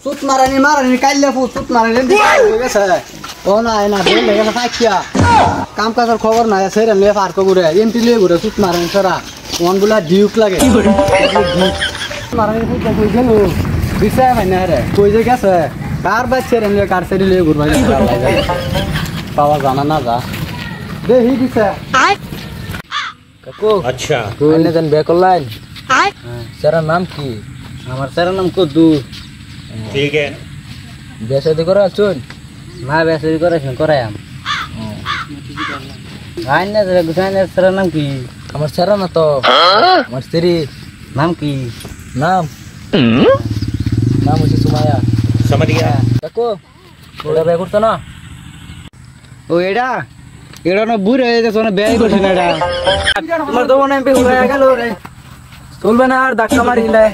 সুত মারানি কাইলে ফুট সুত মারানি গেছে ও না না বলে গেছে ফাইকিয়া কাম কাজের খবর নাই সেরে নিয়ে পার্ক ঘুরে এমটি লিয়ে ঘুরে সুত মারানি সারা মনগুলা ডিউক লাগে মারানি ফুট কই গেল দিছে মানে রে কই যে গেছে কার বাচ্চা রে নিয়ে কার সেরি লিয়ে ঘুরবা পাওয়া জানা না যা দেহি দিছে কাকু আচ্ছা কোনে দেন বে করলেন সেরা নাম কি আমার সেরা নাম কদ্দু ঠিক আছে বেশি করে আছুন না বেশি করে করায়াম আইনা রে গুছাইনের সেরা নাম কি আমার সেরা না তো আমার স্ত্রী নাম কি নাম নাম হচ্ছে সুমাইয়া समझ गया কাকু ওরা বে করতে না ও এডা এডা না বুড়ে হয়ে গেছে না বেয়াই করছ না এডা তোমার দোকানে এমপি হয়ে গেল রে চলবে না আর ধাক্কা মারিলে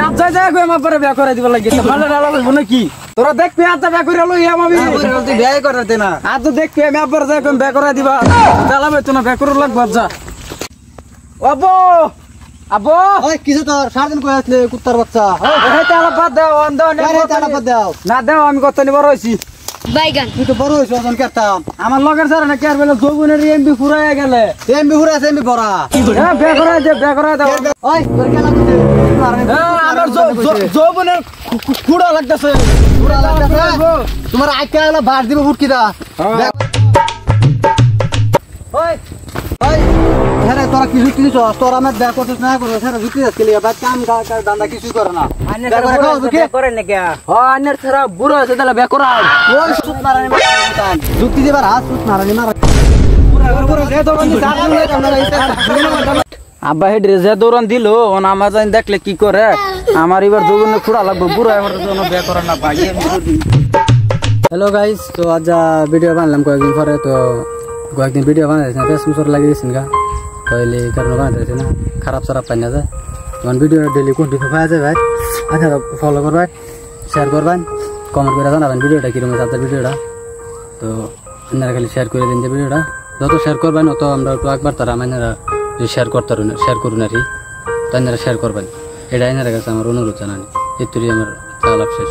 আচ্ছা যা কই আমার পরে বিয়া করে দিব লাগি তোমার লালা বলবো নাকি তোরা দেখবি আচ্ছা বিয়া করে লই আমি তুই বেয়াই করতে না আজ তো দেখবি আমি আবার যা কই বিয়া করে দিবা চালাবে তো না বিয়া করে লাগবে যা আবো আবো ওই কিছু তোর সারাদিন কই আসলে কুত্তার বাচ্চা ওই তালা বাদ দাও অন্ধ না দাও আমি কত নিবার হইছি বাইগান তুই তো বড় হইছ ওজন কেতাম আমার লগের স্যার না কেয়ার বেলা যৌবনের এমবি ফুরাইয়া গেলে এমবি হুরা আছে এমবি বড়া হ্যাঁ বিয়া করে দাও ওই তোর কেনা করতে আমার যৌবনের খুড়া লাগতেছে পুরা লাগতাছে তোমার আইকা হলো বাস দিব ফুটকি দা ওই ওই হ্যাঁ তোরা কি যুক্তি দিছ তোরা আমার ব্যাক করছিস না করছিস হ্যাঁ যুক্তি দিস কেলিয়া বাদ কাম দান্দা কিছুই করে না করে নাকি হ্যাঁ আন্নের ছাড়া বুড়ো আছে তাহলে বিয়া করা ওই সুত মারানি যুক্তি দিবার হাত সুত মারানি মারা আব্বা হেড রেজে দৌড়ান দিল ওন আমার জানি দেখলে কি করে আমার এবার যৌবনে খুঁড়া লাগবে বুড়ো আমার জন্য বিয়া করা না ভাই হ্যালো গাইস তো আজ ভিডিও বানালাম কয়েকদিন পরে তো কয়েকদিন ভিডিও বানাইছি না ফেসবুক লাগিয়ে দিয়েছেন গা তাহলে কারণ বানাইছি না খারাপ সারাপ পাই না যায় তখন ভিডিও ডেলি কন্টিনিউ পাওয়া যায় ভাই আচ্ছা ফলো করবেন শেয়ার করবেন কমেন্ট করে জানাবেন ভিডিওটা কিরকম আপনার ভিডিওটা তো আপনারা খালি শেয়ার করে দিন যে ভিডিওটা যত শেয়ার করবেন অত আমরা একটু একবার তারা আপনারা শেয়ার করুন আর কি তো আপনারা শেয়ার করবেন এটা আপনারা কাছে আমার অনুরোধ জানানি এর আমার চালাপ শেষ